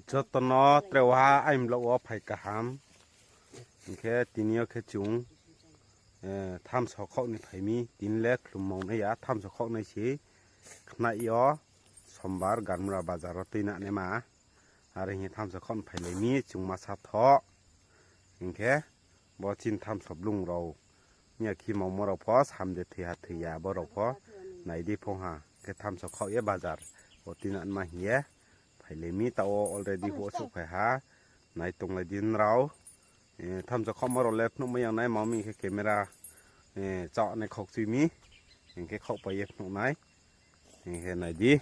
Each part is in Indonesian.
cho nó treo ha anh lộ phải cả hàm cái tin nhớ cái chúng tham số khó này phải mi tin lệ lùm mong này á tham số khó này chỉ này yo sombar gan ra bazar tin này mà hari ini tham số khó phải lấy mi chúng mà sát thọ cái bỏ chín tham số lung rồi nhà khi mong mua rồi phó tham để thì hạt thì ya bỏ rồi phó này đi phong hà cái tham số khó ye bazar ở tin này mà nhé phải lấy mi tao already hỗ trợ phải ha này tung lại din rau tham số khó mà rồi lép nó mới yang này mà mình cái camera chọn này khóc suy mi cái khóc bây giờ nó này cái này đi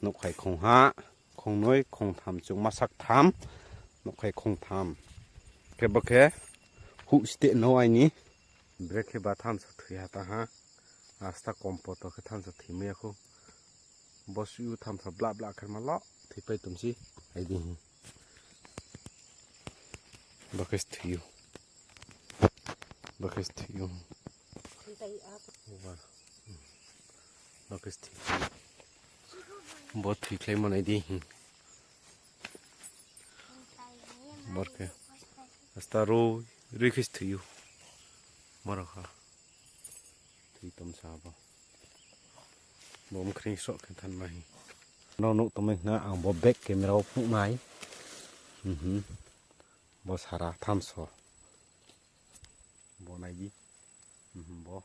nó phải không hạ không nói không tham chúng mà sắc tham nó phải không tham cái bậc cái hụt tiền nó ai ní break cái bà tham số thứ hạt ha asta compost cái tham số thứ mấy không boss you tham số bla bla cái mà lọ thì phải tụm gì ai đi bậc cái thứ bậc cái thứ bậc cái thứ bớt thì lấy mà này đi bớt cái staro request to you mà ha thì tầm sao bao bom khring sọ cái thân mày nó nụ tụi mình nó ăn bò bét cái mèo phụ máy bò sara tham sọ bò này gì bò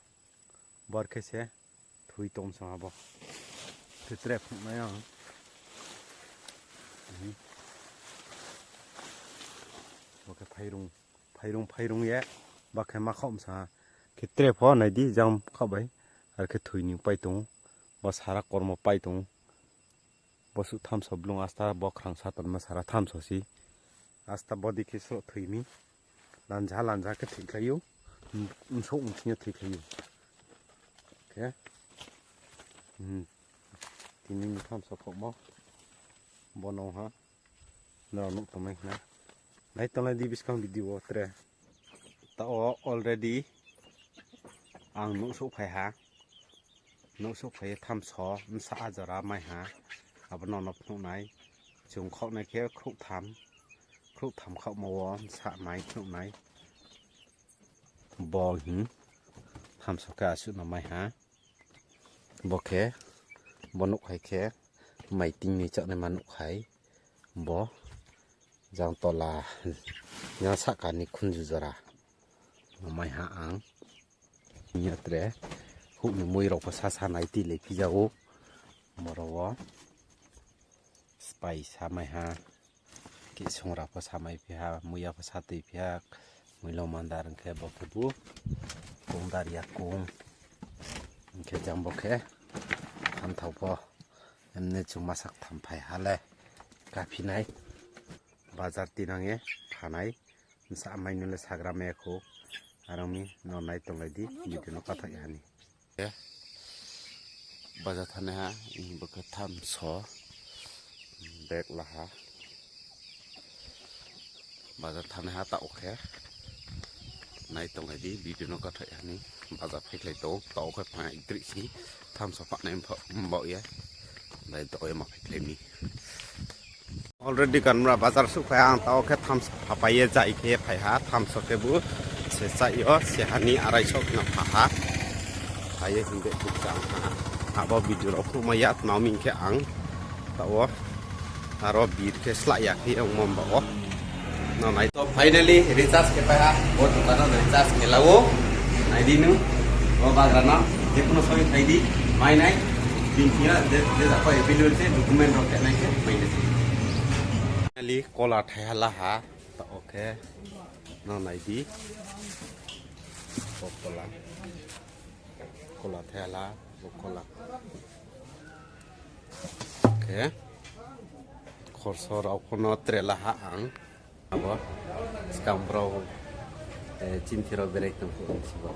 bò cái xe thui tôm sao bò cái trẹp phụ máy à bò cái phay rung ye bò cái má khom sao cái trẹp phó này đi jam khóc ấy R cái thui nhiều pay tung bò sara kormo pay tung bò su tham sọ blung asta bò khang sa tan ma sara tham sọ si asta body cái sọ thui mi lan giá cái thịt lấy yếu số như thịt lấy yếu okay thì mình tham số phổ mô bò nâu ha nào nụ tụi mình nè này tụi này đi biscuit video tre tao already ăn nụ số phải ha nụ số phải tham số xã giờ ra mai ha à bên nọ nụ này chúng khâu này kia khâu thắm khâu màu xã máy nụ này bò tham số cả sự nó mai ha bò khé bò nụ khai khé mày tinh này chợ này mà nụ khai bò giang to là nhà sắc cả này khun dữ ra mày hạ áng nhà tre hụ nhiều mùi rau sa này tì lấy pizza ô mà rồi spice sa mày ha cái song rau sa mày phi ha mùi apa sa tì phi ha mùi lo mandar cái bò cái bu cung daria cung cái jam bò cái tham thầu bò em nên chúng masak tham phải hả lẽ cà phê này bazar tinang ye phanai sa mai nule sagram e ko arami no nai tong lai di video no katha yani bazar thane ha baka tham so bek la ha bazar thane ha ta okhe nai tong lai di video no katha yani bazar phek lai to khai phai tri si tham so pa nem bo ye lai to ye ma phek lai mi already kan ra bazar su khai ang tao khe tham phapai jai khe phai ha tham so ke bu se sai yo se hani arai sok na pha ha phai hin de tu sang ha abo video ro khu ma yat mau min khe ang tao aro bit khe sla ya khi ong mom ba no nai to finally recharge ke pa ha bot ta no recharge ke lawo nai di nu o bazar na je kono soy thai di mai nai din kia de za pa video se document ro ke nai ke mai ne li kola thai la ha ta okay no nai di kola thai la kola okay khorso rau kono tre la ha ang abo skam bro chim thiro belek tum ko sibo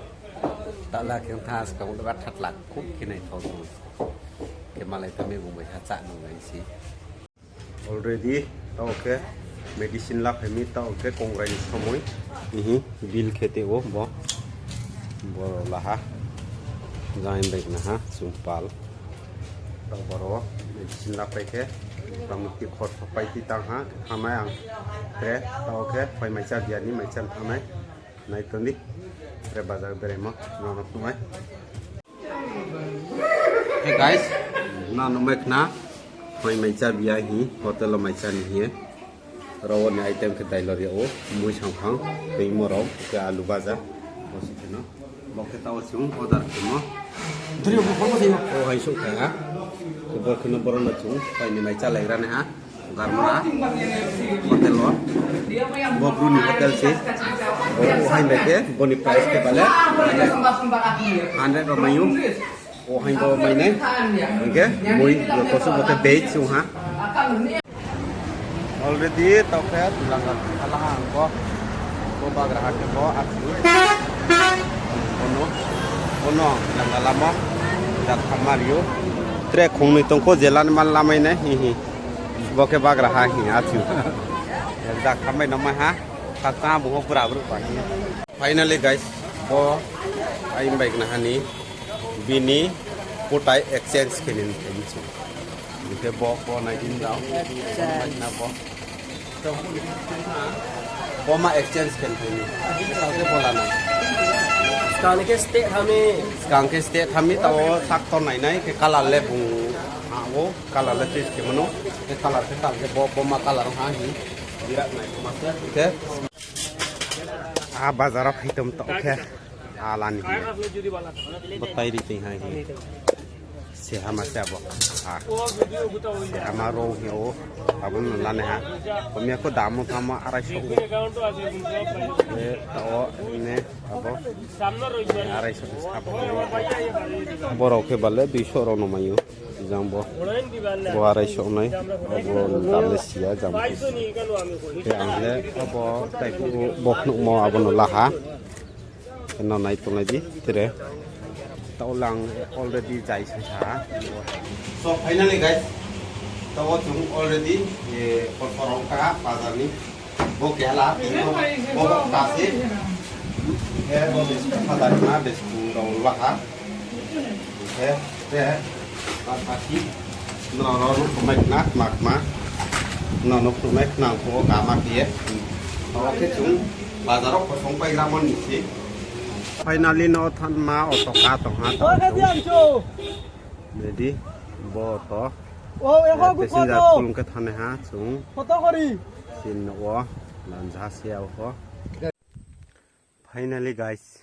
ta la keng tha skam da that lak khúc ki nai thau tu ke malai tame bu mai ha cha no ngai si already ta okay medicine la phemi ta okay kongrai somoi bill khete o bo la ha zain bek na ha sumpal ta boro medicine la phe ke bang ti khot pai ti tang ha hamai ang ke ta oke pai mai cha dia ni mai chan hamai nai to ni re bazar bere mo no no tu mai. Hey guys, na no mek na pai mai cha bia hi hotel mai cha ni hi rawan ni item ke dai lori o mui sang phang pe mo ro ke alu baza o si no bok ke ta o chung order ke mo dri o ko mo sei no o hai su ka ke bor ke no bor na chung pai ni mai cha lai ra na ha garma hotel lo bo bruni hotel si o hai me ke boni price ke bale 100 mayu o hai bo mai ne oke mui ko su bo ke bait chung ha already tau ke tulang alahan ko bagrahan ke ko asu ono yang lama dat kamario trek khong ni tong ko jelan man lamai ne hi bo ke bagraha hi asu da kamai nama ha kata bu pura bru pa hi finally guys bo ai baik na hani bini putai exchange kenin tenchu ke bo na din dau na bo Boma exchange kan ini. Tahu ke bola na. Sekarang ke state kami tahu faktor nai ke kalah lebung. Awo kalah letis ke mano. Ke kalah setal ke boma kalah rohani. Birak nai masuk. Oke. Bazar hitam tak oke. Alan ini. Betai di tengah ini. Sehama siapa? Sehama roh yo, abun lane ha. Kami aku damu sama arai sok. Tahu ini apa? Arai sok apa? Borok ke balik 200 orang nomayu. Jambo. Bo arai sok nai. Bo Malaysia jambo. Ke angle apa? Tapi bok nuk mau abun laha. Kena naik tu lagi, tidak. Taulang already jai sa. So finally guys, tawo chung already korporong ka bazar ni bo kela bo ta se bo des bazar na des do la ha te ta ki no mek na mak ma no mek na ko ka ma ki tawo ke chung bazar ko song pai ramon ni si finally no than ma otoka to ha to jadi bo to besin da kulung ke thane ha chung photo kori sin wo lan ja siao ho finally guys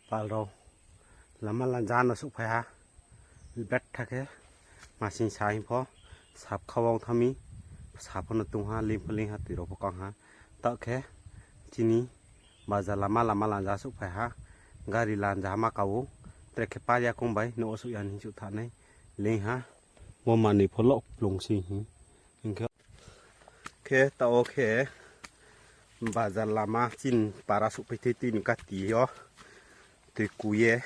palro lama lan ja na su phai ha bet thake masin sai pho sap khawang thami sapon tung ha lim pling ha tiro pokang ha ta khe chini bazar lama lan ja su phai ha gari lan jama kau trek pa ya kong bai no su yan chu tha nai le ha mo mani pholo plong si hi ingke ke ta oke bazar lama chin para su pe ti ni ka ti yo ti kuye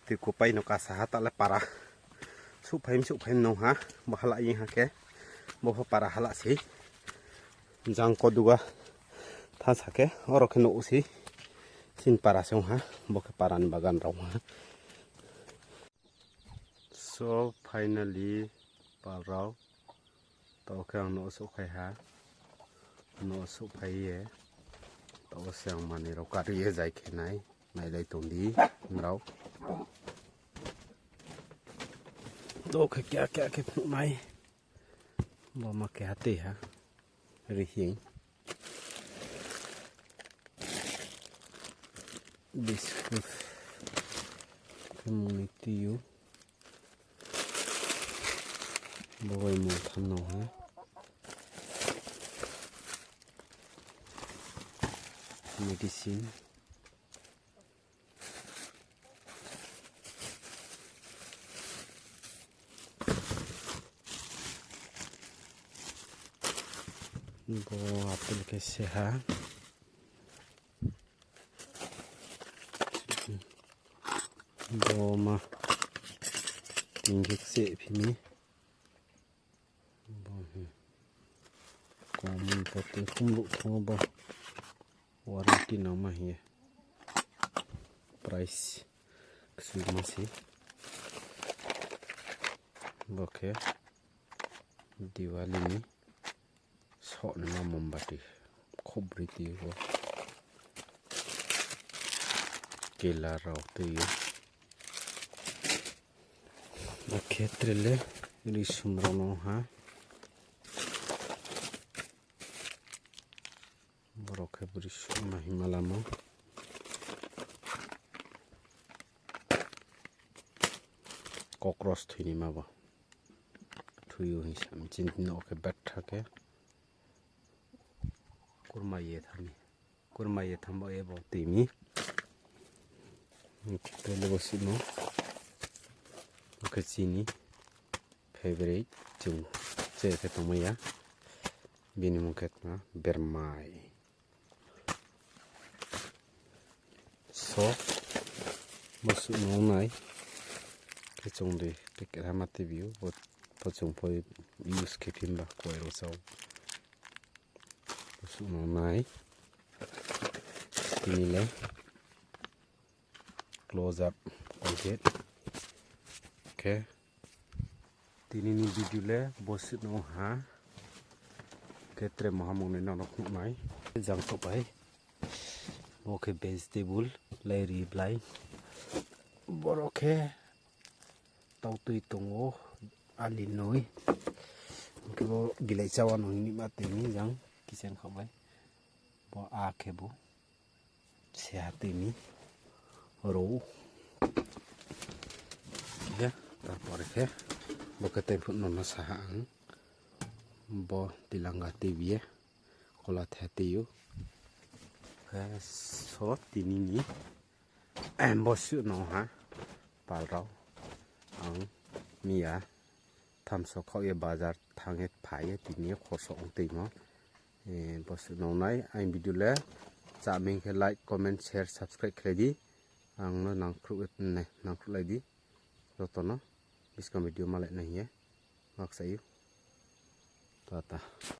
ti ku pai no ka sa ta le para su phaim no ha mo hala yi ha ke mo para hala si jang ko duga tha sake oro ke no usi sin para song ha boke paran bagan raw ha so finally parau to kang no su khai ha no su phai ye to sang mani raw ka ye jai khenai nai lai tom di raw to kha kya ke mai bo ma ke hate ha ri hi biscuit community you boy mo tham no ha medicine bo apel ke se ha Boma tinggi se pimi komun pote kumlu thoba warranty nama hi price ksuma si boke Diwali में सोने में मोमबत्ती खूब रीति वो केला रावते ये क्षेत्र ले रिसुमरोनो हा बरोखे बरिसुम महिमालामो कॉकरोच थी माबा थुयो हिसाब चिंतन ओके बैठा के कुरमाये थम्बो ये बहुत ही पहले बसिनो ओके चीनी फेवरेट जों जेके तमया बिनि मुखेतना बेरमाय सो बसु नौनाय केचों दे टेकेरा माते बियो पचों पय यूज के फिमबा कोयरो साव बसु नौनाय तिनिले close up complete okay tini ni video le bosit no ha ketre mahamone no nok mai jang to pai okay vegetable lai reply boroke tau tui tongo ali noi ke bo gilai chawan ni ma te ni jang kitchen khabai bo a khebo se hati ni रो ya তারপরে কে বকতে ফুন না সাহাং ব তিলাঙ্গা টিভিয়ে কলা থেতিউ কে সো তিনিনি এমবসু ন হা পালরাও আং মিয়া থামসখ এ বাজার থাঙে ফায়ে তিনি খরস অংতেইম বসু ননাই আই ভিডিওলে জামিং কে লাইক কমেন্ট শেয়ার সাবস্ক্রাইব খেদি आंनो नांख्रुलायदि जतनो बिसका भिडिअ मालाय नायिए माक्सायो टाटा।